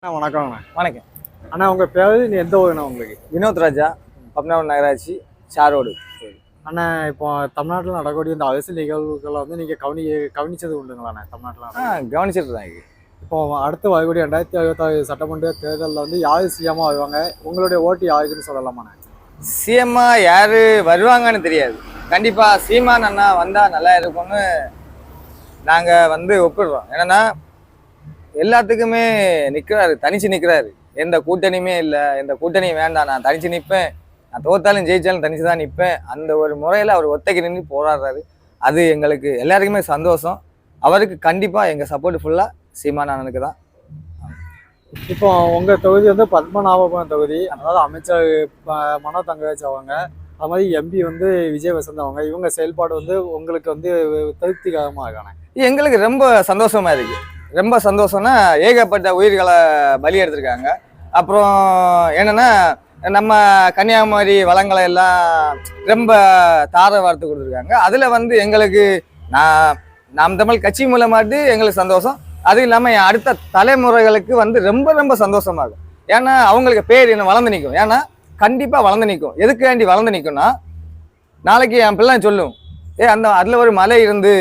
வணக்கம்ண்ணா. வணக்கம் அண்ணா, உங்கள் பேர் எந்த ஊருண்ணா உங்களுக்கு? வினோத் ராஜா, பத்மநாபன் நகராட்சி, ஷாரோடு. அண்ணா, இப்போ தமிழ்நாட்டில் நடக்கக்கூடிய இந்த அரசியல் நிகழ்வுகளை வந்து நீங்கள் கவனிச்சது உண்டுங்களாண்ணா தமிழ்நாட்டில்? கவனிச்சிட்டு தான் இருக்கு. இப்போ அடுத்து வரக்கூடிய 2026 சட்டமன்ற தேர்தலில் வந்து யார் சிஎம்மாக வருவாங்க? உங்களுடைய ஓட்டு யாருக்குன்னு சொல்லலாமாண்ணா? சிஎம்மா யாரு வருவாங்கன்னு தெரியாது. கண்டிப்பா சீமான் அண்ணா வந்தா நல்லா இருக்கும்னு நாங்க ஒப்பிடுறோம். என்னன்னா எல்லாத்துக்குமே நிக்கிறாரு, தனிச்சு நிக்கிறாரு. எந்த கூட்டணியுமே இல்லை, எந்த கூட்டணியும் வேண்டாம், நான் தனிச்சு நிற்பேன், நான் தோத்தாலும் ஜெயிச்சாலும் தனிச்சு தான் நிற்பேன், அந்த ஒரு முறையில் அவர் ஒத்தைக்கு நின்று போராடுறாரு. அது எங்களுக்கு எல்லாருக்குமே சந்தோஷம். அவருக்கு கண்டிப்பாக எங்கள் சப்போர்ட் ஃபுல்லாக சீமான் அண்ணனுக்கு தான். இப்போ உங்கள் தொகுதி வந்து பத்மநாபபுரம் தொகுதி, அதாவது அமைச்சர் மனோ தங்கராஜ் அவங்க, அது மாதிரி எம்பி வந்து விஜய் வசந்த் அவங்க, இவங்க செயல்பாடு வந்து உங்களுக்கு வந்து திருப்திகரமாக இருக்கானே? எங்களுக்கு ரொம்ப சந்தோஷமா இருக்கு. ரொம்ப சந்தோஷம்னா ஏகப்பட்ட உயிர்களை பலி எடுத்திருக்காங்க. அப்புறம் என்னன்னா நம்ம கன்னியாகுமரி வளங்களை எல்லாம் ரொம்ப தார வார்த்து கொடுத்துருக்காங்க. அதில் எங்களுக்கு நாம் தமிழ் கட்சி மூலமாட்டு எங்களுக்கு சந்தோஷம். அதுவும் இல்லாமல் என் அடுத்த தலைமுறைகளுக்கு ரொம்ப ரொம்ப சந்தோஷமாகும். ஏன்னா அவங்களுக்கு பேர் என்ன வளர்ந்து நிற்கும். ஏன்னா கண்டிப்பாக வளர்ந்து நிற்கும். எதுக்கு வேண்டி வளர்ந்து நிற்கும்னா, நாளைக்கு என் பிள்ளை சொல்லும், அதில் ஒரு மலை இருந்து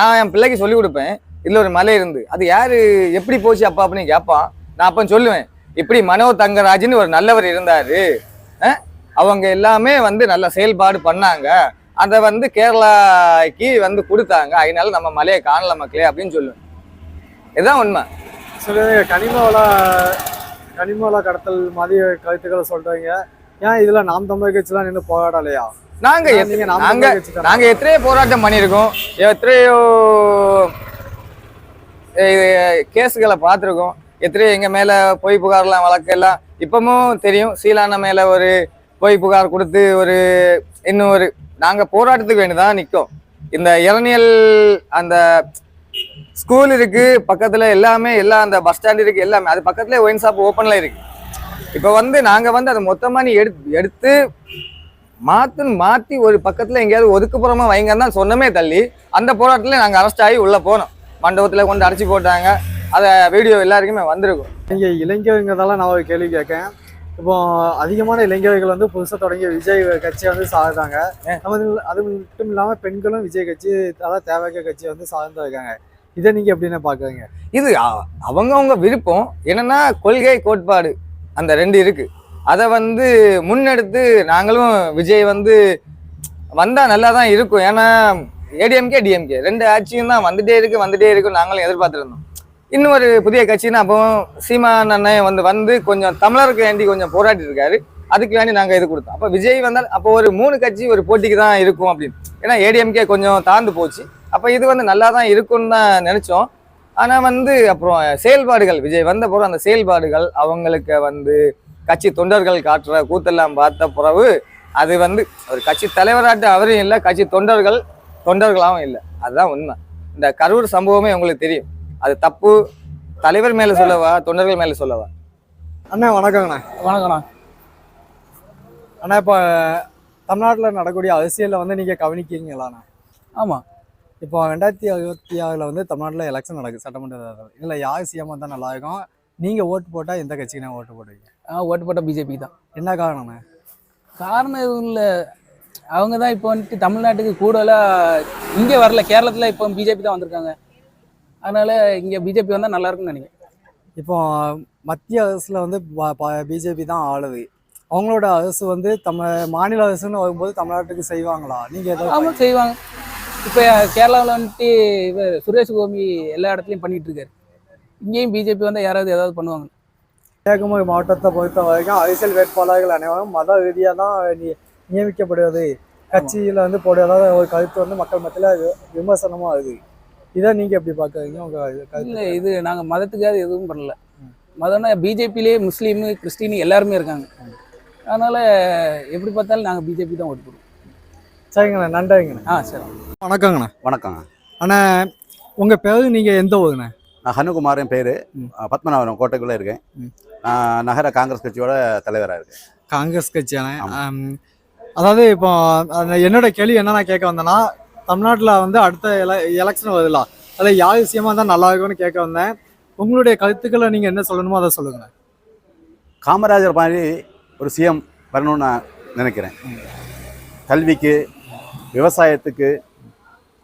நான் என் பிள்ளைக்கு சொல்லி கொடுப்பேன், இதுல ஒரு மலை இருந்து அது யாரு எப்படி போச்சு அப்பா அப்படின்னு கேட்பான். நான் அப்ப சொல்லுவேன், இப்படி மனோ தங்கராஜ்னு ஒரு நல்லவர் இருந்தாரு, அவங்க எல்லாமே நல்ல செயல்பாடு பண்ணாங்க, அதை கேரளாக்கு கொடுத்தாங்க, அதனால நம்ம மலையை காணல மக்களே அப்படின்னு சொல்லுவேன். இதுதான் உண்மை. சில கனிமவள கடத்தல் மாதிரி கருத்துக்களை சொல்றீங்க. ஏன் இதுல நாம் தமிழர் கட்சிலாம் நின்று போராடலையா? நாங்க எத்தனையோ போராட்டம் பண்ணியிருக்கோம், எத்தனையோ கேஸுகளை பார்த்துருக்கோம், எத்தனையோ எங்கள் மேலே பொய் புகார்லாம் வழக்கெல்லாம் இப்பவும் தெரியும். சீலான மேலே ஒரு பொய் புகார் கொடுத்து இன்னும் நாங்கள் போராட்டத்துக்கு வேண்டிதான் நிற்கும். இந்த இளநியல் அந்த ஸ்கூல் இருக்கு பக்கத்தில், எல்லாமே எல்லாம் அந்த பஸ் ஸ்டாண்ட் இருக்கு, எல்லாமே அது பக்கத்துல ஒயின் ஷாப் ஓப்பன்ல இருக்கு. இப்போ நாங்கள் அதை மொத்தமாக நீ எடுத்து மாற்றி ஒரு பக்கத்தில் எங்கேயாவது ஒதுக்குப்புறமா வைங்கன்னு தான் சொன்னமே தள்ளி, அந்த போராட்டத்தில் நாங்கள் அரெஸ்ட் ஆகி உள்ளே போனோம். மண்டபத்தில் கொண்டு அடைச்சி போட்டாங்க. அதை வீடியோ எல்லாருக்குமே வந்திருக்கும். நீங்கள் இளைஞர்களால் நான் ஒரு கேள்வி கேட்கேன். இப்போ அதிகமான இளைஞர்கள் புதுசாக தொடங்கிய விஜய் கட்சியை சார்ந்தாங்க. அது மட்டும் இல்லாமல் பெண்களும் விஜய் கட்சி, அதாவது தேவைக்க கட்சியை சார்ந்து இருக்காங்க. இதை நீங்கள் எப்படின்னு பார்க்குறீங்க? இது அவங்க விருப்பம். என்னன்னா கொள்கை கோட்பாடு அந்த ரெண்டு இருக்கு. அதை முன்னெடுத்து நாங்களும் விஜய் வந்தால் நல்லா தான் இருக்கும். ஏன்னா ஏடிஎம்கே டிஎம்கே ரெண்டு ஆட்சியும் தான் வந்துட்டே இருக்கும். நாங்களும் எதிர்பார்த்துருந்தோம். இன்னும் ஒரு புதிய கட்சின்னா அப்போ சீமான் அண்ணன் கொஞ்சம் தமிழருக்கு வேண்டி கொஞ்சம் போராட்டி இருக்காரு. அதுக்கு வேண்டி நாங்கள் இது கொடுத்தோம். அப்போ விஜய் வந்தால் அப்போ ஒரு 3 கட்சி ஒரு போட்டிக்கு தான் இருக்கும் அப்படின்னு. ஏன்னா ஏடிஎம்கே கொஞ்சம் தாழ்ந்து போச்சு. அப்போ இது நல்லா தான் இருக்கும்னு தான் நினைச்சோம். ஆனால் அப்புறம் செயல்பாடுகள் விஜய் வந்த பிறகு அந்த செயல்பாடுகள் அவங்களுக்கு கட்சி தொண்டர்கள் காட்டுற கூத்தெல்லாம் பார்த்த பிறகு அது ஒரு கட்சி தலைவராட்டு அவரும் இல்லை, கட்சி தொண்டர்களாகவும் இல்லை. அதுதான் உண்மை. இந்த கரூர் சம்பவமே உங்களுக்கு தெரியும். அது தப்பு தலைவர் மேலே சொல்லவா தொண்டர்கள் மேலே சொல்லவா? அண்ணா வணக்கங்கண்ணா. வணக்கண்ணா. அண்ணா, இப்போ தமிழ்நாட்டில் நடக்கக்கூடிய அரசியலில் நீங்கள் கவனிக்கிறீங்களாண்ணா? ஆமாம். இப்போ 2026 தமிழ்நாட்டில் எலெக்ஷன் நடக்குது, சட்டமன்ற தேர்தல். இதில் யார் சிஎம் தான் நல்லா இருக்கும்? நீங்கள் ஓட்டு போட்டால் எந்த கட்சிக்குண்ணா ஓட்டு போடுவீங்க? ஓட்டு போட்டால் பிஜேபி தான். என்ன காரணம்ண்ணா? காரணம் எதுவும் இல்லை, அவங்க தான் இப்போ தமிழ்நாட்டுக்கு கூடுதலாக இங்கே வரல, கேரளத்தில் இப்போ பிஜேபி தான் வந்திருக்காங்க. அதனால இங்கே பிஜேபி வந்தால் நல்லா இருக்கும்னு நினைக்கிறேன். இப்போ மத்திய அரசில் பிஜேபி தான் ஆளுது. அவங்களோட அரசு மாநில அரசுன்னு வரும்போது தமிழ்நாட்டுக்கு செய்வாங்களா? நீங்கள் ஆமாம் செய்வாங்க. இப்போ கேரளாவில் இவர் சுரேஷ் கோபி எல்லா இடத்துலையும் பண்ணிகிட்டு இருக்காரு. இங்கேயும் பிஜேபி வந்தால் யாராவது ஏதாவது பண்ணுவாங்க. கன்னியாகுமரி மாவட்டத்தை பொறுத்த வரைக்கும் அரசியல் வேட்பாளர்கள் அனைவரும் மத ரீதியாக தான் நியமிக்கப்படுவது. கட்சியில் போடுவதாக ஒரு கருத்து மக்கள் மத்தியில் விமர்சனமாக ஆகுது. இதை நீங்கள் எப்படி பார்க்குறீங்க? உங்கள் இல்லை, இது நாங்கள் மதத்துக்காக எதுவும் பண்ணல. மதம்னா பிஜேபியிலே முஸ்லீமு கிறிஸ்டினு எல்லாருமே இருக்காங்க. அதனால் எப்படி பார்த்தாலும் நாங்கள் பிஜேபி தான் ஓட்டு போடுவோம். சரிங்கண்ணா, நன்றிங்கண்ணா. சரி. வணக்கங்கண்ணா. வணக்கங்க அண்ணா, உங்கள் பேர் நீங்கள் எந்த ஊருண்ணா? நான் ஹனுகுமார், என் பேர். பத்மநாபபுரம் கோட்டைக்குள்ளே இருக்கேன். நான் நகர காங்கிரஸ் கட்சியோட தலைவராக இருக்கேன். காங்கிரஸ் கட்சியானே. அதாவது இப்போ என்னோட கேள்வி என்ன நான் கேட்க வந்தேன்னா, தமிழ்நாட்டில் அடுத்த எலெக்ஷன் வருதுல, அதில் யார் சிஎம்மாக தான் நல்லா இருக்கும்னு கேட்க வந்தேன். உங்களுடைய கருத்துக்களை நீங்க என்ன சொல்லணுமோ அதை சொல்லுங்க. காமராஜர் மாதிரி ஒரு சிஎம் வரணும்னு நான் நினைக்கிறேன். கல்விக்கு, விவசாயத்துக்கு,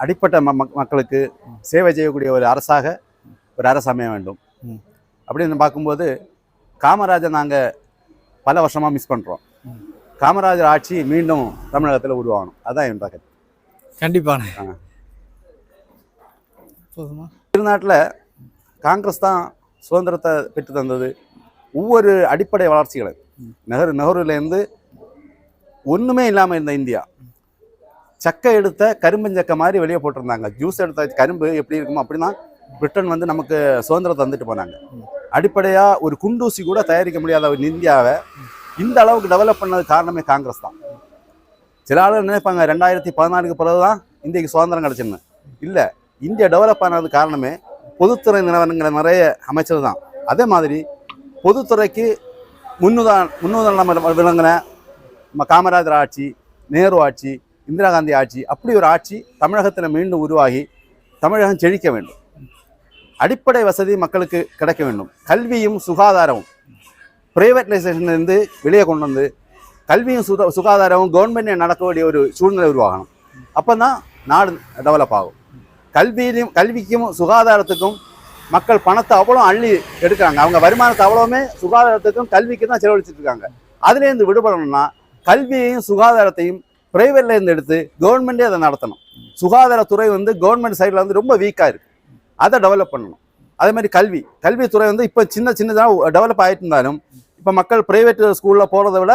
அடிப்பட்ட மக்களுக்கு சேவை செய்யக்கூடிய ஒரு அரசாக ஒரு அரசு அமைய வேண்டும். அப்படின்னு பார்க்கும்போது காமராஜர் நாங்கள் பல வருஷமாக மிஸ் பண்ணுறோம். காமராஜர் ஆட்சி மீண்டும் தமிழகத்தில் உருவாகணும். அதுதான் என் கருத்து. கண்டிப்பான திருநாட்டில் காங்கிரஸ் தான் சுதந்திரத்தை பெற்று தந்தது. ஒவ்வொரு அடிப்படை வளர்ச்சிகளை நெஹ்ருலேருந்து ஒன்றுமே இல்லாமல் இருந்த இந்தியா சக்கை எடுத்த கரும்பஞ்சக்கை மாதிரி வெளியே போட்டிருந்தாங்க. ஜூஸ் எடுத்த கரும்பு எப்படி இருக்குமோ அப்படி தான் பிரிட்டன் வந்து நமக்கு சுதந்திரம் தந்துட்டு போனாங்க. அடிப்படையாக ஒரு குண்டூசி கூட தயாரிக்க முடியாத ஒரு இந்தியாவை இந்த அளவுக்கு டெவலப் பண்ணது காரணமே காங்கிரஸ் தான். சில ஆளுகள் நினைப்பாங்க 2014 பிறகு தான் இந்தியாவுக்கு சுதந்திரம் கிடச்சுன்னு. இல்லை, இந்தியா டெவலப் ஆனது காரணமே பொதுத்துறை நிறுவனங்களை நிறைய அமைச்சது தான். அதே மாதிரி பொதுத்துறைக்கு முன்னுதாரணம் விளங்கின நம்ம காமராஜர் ஆட்சி, நேரு ஆட்சி, இந்திரா காந்தி ஆட்சி, அப்படி ஒரு ஆட்சி தமிழகத்தில் மீண்டும் உருவாகி தமிழகம் செழிக்க வேண்டும். அடிப்படை வசதி மக்களுக்கு கிடைக்க வேண்டும். கல்வியும் சுகாதாரமும் பிரைவேட்டைசேஷன்லேருந்து வெளியே கொண்டு வந்து கல்வியும் சுகாதாரமும் கவர்மெண்ட்டே நடக்கக்கூடிய ஒரு சூழ்நிலை உருவாகணும். அப்போ தான் நாடு டெவலப் ஆகும். கல்விக்கும் சுகாதாரத்துக்கும் மக்கள் பணத்தை அவ்வளோ அள்ளி எடுக்கிறாங்க. அவங்க வருமானத்தை அவ்வளோவுமே சுகாதாரத்துக்கும் கல்விக்கு தான் செலவழிச்சிட்டு இருக்காங்க. அதுலேருந்து விடுபடணும்னா கல்வியையும் சுகாதாரத்தையும் பிரைவேட்லேருந்து எடுத்து கவர்மெண்ட்டே அதை நடத்தணும். சுகாதாரத்துறை வந்து கவர்மெண்ட் சைடில் வந்து ரொம்ப வீக்காக இருக்குது. அதை டெவலப் பண்ணணும். அதே மாதிரி கல்வித்துறை வந்து இப்போ சின்னதாக டெவலப் ஆகிட்டு இருந்தாலும் இப்போ மக்கள் பிரைவேட் ஸ்கூலில் போகிறத விட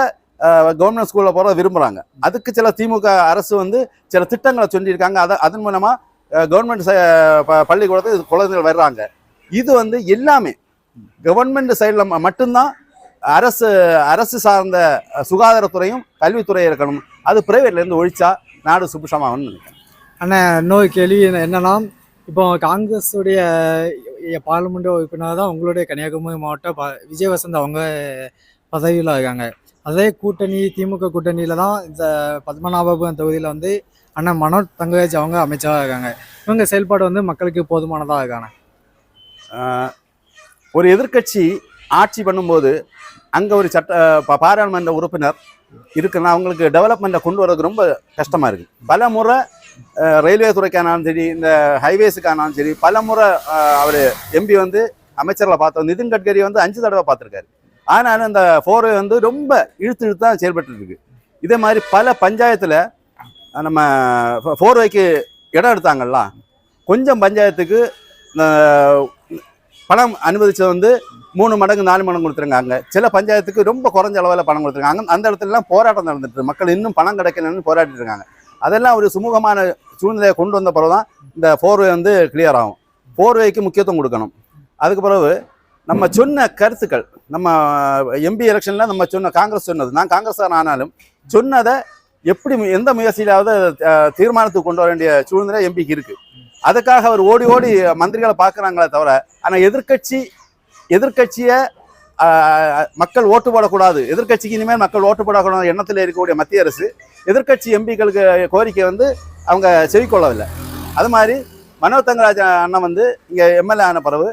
கவர்மெண்ட் ஸ்கூலில் போகிறத விரும்புகிறாங்க. அதுக்கு சில திமுக அரசு வந்து சில திட்டங்களை சொல்லியிருக்காங்க. அதன் மூலமாக கவர்மெண்ட் பள்ளிக்கூடத்துக்கு குழந்தைகள் வர்றாங்க. இது வந்து எல்லாமே கவர்மெண்ட் சைடில் மட்டும்தான் அரசு சார்ந்த சுகாதாரத்துறையும் கல்வித்துறையும் இருக்கணும். அது பிரைவேட்லேருந்து ஒழிச்சா நாடு சுபிஷமாகும்னு நினைக்கிறேன். ஆனால் இன்னொரு கேள்வி என்னன்னா, இப்போ காங்கிரஸுடைய பார்லிமெண்ட் உறுப்பினர் தான் உங்களுடைய கன்னியாகுமரி மாவட்டம் விஜய் வசந்த் அவங்க பதவியில் இருக்காங்க. அதே கூட்டணி திமுக கூட்டணியில் தான் இந்த பத்மநாபபுரம் தொகுதியில் வந்து அண்ணன் மனோஜ் தங்கராஜ் அவங்க அமைச்சராக இருக்காங்க. இவங்க செயல்பாடு வந்து மக்களுக்கு போதுமானதாக இருக்காங்க. ஒரு எதிர்கட்சி ஆட்சி பண்ணும்போது அங்கே ஒரு பாராளுமன்ற உறுப்பினர் இருக்குன்னா அவங்களுக்கு டெவலப்மெண்ட்டை கொண்டு வரதுக்கு ரொம்ப கஷ்டமாக இருக்குது. பல முறை ரயில்வே துறைக்கானாலும் சரி, இந்த ஹைவேஸுக்கானாலும் சரி, பல முறை அவர் எம்பி வந்து அமைச்சர்களை பார்த்தோம். நிதின் கட்கரி வந்து 5 தடவை பார்த்துருக்காரு. ஆனாலும் இந்த 4வே வந்து ரொம்ப இழுத்து தான் செயல்பட்டுருக்கு. இதே மாதிரி பல பஞ்சாயத்தில் நம்ம 4வேக்கு இடம் எடுத்தாங்கல்ல, கொஞ்சம் பஞ்சாயத்துக்கு பணம் அனுமதிச்சது வந்து 3 மடங்கு 4 மடங்கு கொடுத்துருக்காங்க. சில பஞ்சாயத்துக்கு ரொம்ப குறைஞ்ச அளவில் பணம் கொடுத்துருக்காங்க. அந்த இடத்துலலாம் போராட்டம் நடந்துட்டு மக்கள் இன்னும் பணம் கிடைக்கலன்னு போராடிட்டு இருக்காங்க. அதெல்லாம் ஒரு சுமூகமான சூழ்நிலையை கொண்டு வந்த பிறகு தான் இந்த 4வே வந்து கிளியர் ஆகும். 4வேக்கு முக்கியத்துவம் கொடுக்கணும். அதுக்கு பிறகு நம்ம சொன்ன கருத்துக்கள், நம்ம எம்பி எலெக்ஷனில் நம்ம சொன்ன காங்கிரஸ் சொன்னது, நான் காங்கிரஸ் ஆனாலும் சொன்னதை எப்படி எந்த முயற்சியிலாவது தீர்மானத்துக்கு கொண்டு வர வேண்டிய சூழ்நிலை எம்பிக்கு இருக்குது. அதுக்காக அவர் ஓடி ஓடி மந்திரிகளை பார்க்குறாங்களே தவிர, ஆனால் எதிர்கட்சியை மக்கள் ஓட்டு போடக்கூடாது, எதிர்கட்சிக்கு இனிமேல் மக்கள் ஓட்டு போடக்கூடாது எண்ணத்தில் இருக்கக்கூடிய மத்திய அரசு எதிர்கட்சி எம்பிக்களுக்கு கோரிக்கை வந்து அவங்க செவிக்கொள்ளவில்லை. அது மாதிரி மனோஜ் தங்கராஜ் அண்ணன் வந்து இங்கே எம்எல்ஏ ஆன பிறகு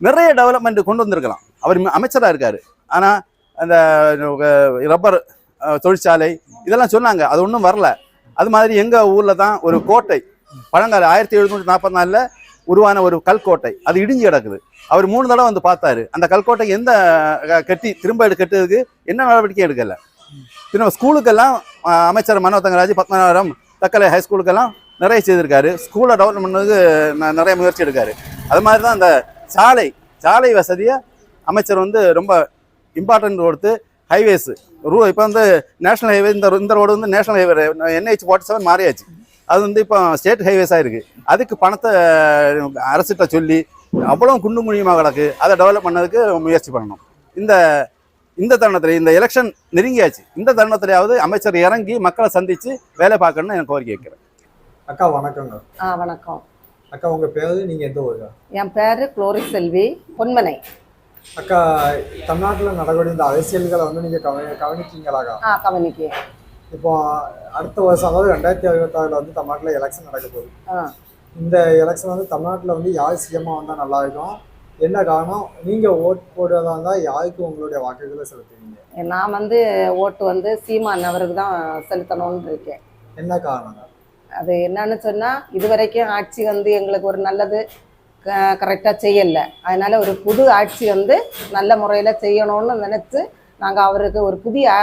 நிறைய டெவலப்மெண்ட் கொண்டு வந்திருக்கலாம். அவர் அமைச்சராக இருக்கார். ஆனால் அந்த ரப்பர் தொழிற்சாலை இதெல்லாம் சொன்னாங்க, அது ஒன்றும் வரல. அது மாதிரி எங்கள் ஊரில் தான் ஒரு கோட்டை பழங்கால 1744 உருவான ஒரு கல்கோட்டை, அது இடிஞ்சு கிடக்குது. அவர் 3 தடவை வந்து பார்த்தாரு. அந்த கல்கோட்டைக்கு எந்த திரும்ப கட்டுறதுக்கு என்ன நடவடிக்கை எடுக்கலை. பின்ன ஸ்கூலுக்கெல்லாம் அமைச்சர் மனோஜ் தங்கராஜ் பத்மநாபபுரம் தக்கலை ஹைஸ்கூலுக்கெல்லாம் நிறைய செய்திருக்காரு. ஸ்கூலை டெவலப் பண்ணதுக்கு நிறைய முயற்சி எடுக்காரு. அது மாதிரி தான் அந்த சாலை வசதியை அமைச்சர் வந்து ரொம்ப இம்பார்ட்டன்ட் கொடுத்து ஹைவேஸ் இப்போ வந்து நேஷனல் ஹைவே, இந்த ரோடு வந்து நேஷனல் ஹைவே NH 47 மாறியாச்சு. அது வந்து இப்போ ஸ்டேட் ஹைவேஸாக இருக்குது. அதுக்கு பணத்தை அரசிட்ட சொல்லி அவ்வளோ குண்டு குழியுமாக கிடக்கு. அதை டெவலப் பண்ணதுக்கு முயற்சி பண்ணணும். இந்த தருணத்தில் இந்த எலெக்ஷன் நெருங்கியாச்சு. இந்த தருணத்திலேயாவது அமைச்சர் இறங்கி மக்களை சந்தித்து வேலை பார்க்கணும்னு எனக்கு கோரிக்கை வைக்கிறேன். அக்கா வணக்கங்க. வணக்கம் அக்கா, உங்கள் பேர், நீங்கள் எந்த ஊருக்கா? என் பேர் குளோரி செல்வி பொன்மனை. அக்கா, தமிழ்நாட்டில் நடக்கக்கூடிய இந்த அரசியல்களை வந்து நீங்கள் கவனிக்கீங்களாக்கா? கவனிக்க. இப்போ அடுத்த வருஷம், அதாவது 2026 வந்து தமிழ்நாட்டில் எலெக்ஷன் நடக்க போகுது. இந்த எலெக்ஷன் வந்து தமிழ்நாட்டில் வந்து யார் சிஎம்மாக வந்தால் நல்லா இருக்கும், என்ன காரணம்? நீங்க ஓட் போடுறதா இருந்தா யாருக்கு உங்களுடைய வாக்குகளை செலுத்துவீங்க? நான் வந்து ஓட்டு வந்து சீமான் அவருக்கு தான் செலுத்தணும்னு இருக்கேன். என்ன காரணம்? அது என்னன்னு சொன்னால், இதுவரைக்கும் ஆட்சி வந்து எங்களுக்கு ஒரு நல்லது கரெக்டாக செய்யலை. அதனால் ஒரு புது ஆட்சி வந்து நல்ல முறையில் செய்யணும்னு நினச்சி நாங்கள் அவருக்கு ஒரு புதிய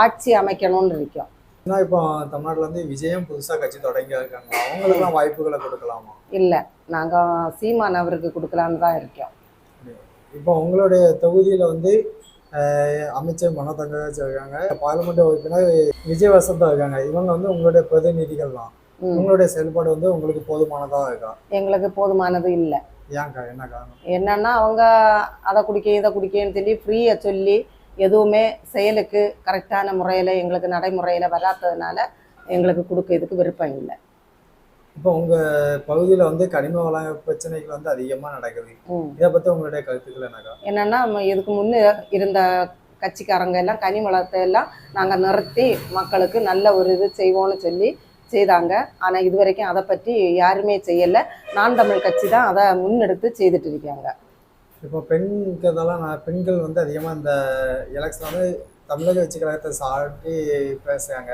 ஆட்சி அமைக்கணும்னு இருக்கோம். ஏன்னா இப்போ தமிழ்நாட்டுல வந்து விஜயம் புதுசா கட்சி தொடங்கி இருக்காங்க, அவங்களுக்குலாம் வாய்ப்புகளை கொடுக்கலாமா? இல்லை, நாங்கள் சீமான் அவருக்கு கொடுக்கலான்னு தான் இருக்கோம். இப்போ உங்களுடைய தொகுதியில வந்து அமைச்சர் மனோ தங்கராஜ் இருக்காங்க, பார்லிமெண்ட் உறுப்பினர் விஜய் வசந்தா இருக்காங்க. இவங்க வந்து உங்களுடைய பிரதிநிதிகள் தான். உங்களுடைய செயல்பாடு வந்து உங்களுக்கு போதுமானதா இருக்கா? எங்களுக்கு போதுமானது இல்லை. ஏன்க்கா, என்ன காரணம்? என்னன்னா அவங்க அதை குடிக்க இதை குடிக்கன்னு சொல்லி ஃப்ரீயை சொல்லி எதுவுமே செயலுக்கு கரெக்டான முறையில் எங்களுக்கு நடைமுறையில் வராததுனால எங்களுக்கு கொடுக்கறதுக்கு விருப்பம் இல்லை. இப்போ உங்க பகுதியில வந்து கனிம வள பிரச்சனைகள் வந்து அதிகமா நடக்குது. இதை பத்தி உங்களுடைய கருத்துக்கள் என்னக்கா? என்னன்னா இதுக்கு முன்னே இருந்த கட்சிக்காரங்க எல்லாம் கனி வளத்தை எல்லாம் நாங்கள் நிறுத்தி மக்களுக்கு நல்ல ஒரு இது செய்வோம்னு சொல்லி செய்தாங்க. ஆனால் இது வரைக்கும் அதை பற்றி யாருமே செய்யலை. நான் தமிழ் கட்சி தான் அதை முன்னெடுத்து செய்துட்டு இருக்காங்க. இப்போ பெண்கள் வந்து அதிகமாக இந்த எலெக்ஷன் வந்து தமிழக கட்சி கழகத்தை சாட்டி பேசுறாங்க.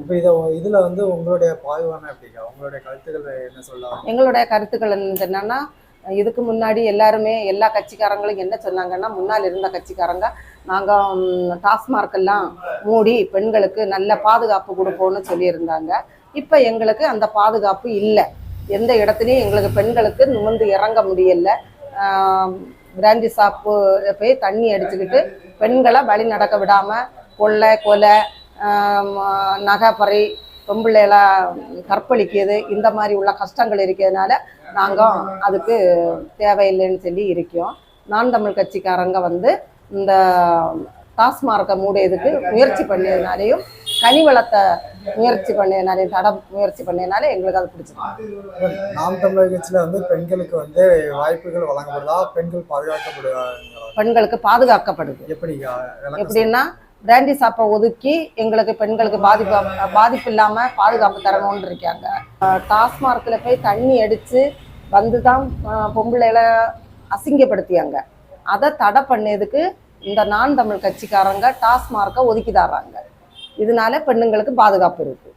இப்போ இதுல வந்து உங்களுடைய பாய்வான எப்படிக்கா? உங்களுடைய கருத்துக்கள் என்ன சொல்லலாம்? எங்களுடைய கருத்துக்கள் என்னன்னா, இதுக்கு முன்னாடி எல்லாருமே எல்லா கட்சிக்காரங்களும் என்ன சொன்னாங்கன்னா, முன்னால் இருந்த கட்சிக்காரங்க நாங்கள் டாஸ்மார்க்கெல்லாம் மூடி பெண்களுக்கு நல்ல பாதுகாப்பு கொடுப்போம்னு சொல்லியிருந்தாங்க. இப்போ எங்களுக்கு அந்த பாதுகாப்பு இல்லை. எந்த இடத்துலையும் எங்களுக்கு பெண்களுக்கு நிமிர்ந்து இறங்க முடியல. பிராண்டி ஷாப்பு போய் தண்ணி அடிச்சுக்கிட்டு பெண்களை வழி நடக்க விடாமல் கொலை நகை பறி பொம்பிள்ளைகளை கற்பழிக்கிறது இந்த மாதிரி உள்ள கஷ்டங்கள் இருக்கிறதுனால நாங்கள் அதுக்கு தேவையில்லைன்னு சொல்லி இருக்கோம். நான் தமிழ் கட்சிக்காரங்க வந்து இந்த டாஸ்மார்க்கை மூடியதுக்கு முயற்சி பண்ணதுனாலையும் கனி வளத்தை முயற்சி பண்ணதுனாலையும் முயற்சி பண்ணதுனால எங்களுக்கு அது பிடிச்சிருக்கு. நாம் தமிழர் கட்சியில வந்து பெண்களுக்கு வந்து வாய்ப்புகள் வழங்கப்படுதா? பெண்கள் பாதுகாக்கப்படுவாங்க? பெண்களுக்கு பாதுகாக்கப்படுது. எப்படின்னா, பிராண்டி ஷாப்பை ஒதுக்கி எங்களுக்கு பெண்களுக்கு பாதிப்பு இல்லாமல் பாதுகாப்பு தரணும்னு இருக்காங்க. டாஸ்மார்க்கில் போய் தண்ணி அடித்து வந்து தான் பொம்பளைகளை அசிங்கப்படுத்தியாங்க. அதை தடை பண்ணதுக்கு இந்த நான் தமிழ் கட்சிக்காரங்க டாஸ்மார்க்கை ஒதுக்கி தர்றாங்க. இதனால பெண்ணுங்களுக்கு பாதுகாப்பு இருக்குது.